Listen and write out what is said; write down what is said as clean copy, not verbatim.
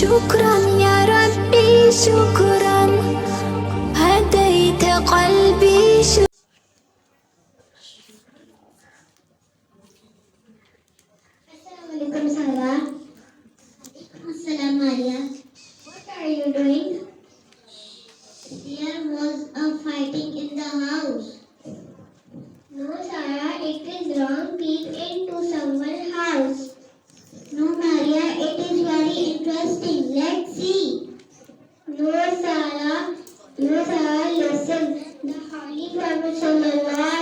شكرا يا ربي شكرا هديت قلبي Assalamualaikum Sarah. Assalam Maria. What are you doing? There was a fighting in the house. No Sarah, it is wrong. Peek into someone's house. No Maria, it is very interesting. Let's see. No Sarah, listen. The Holy Prophet Sallallahu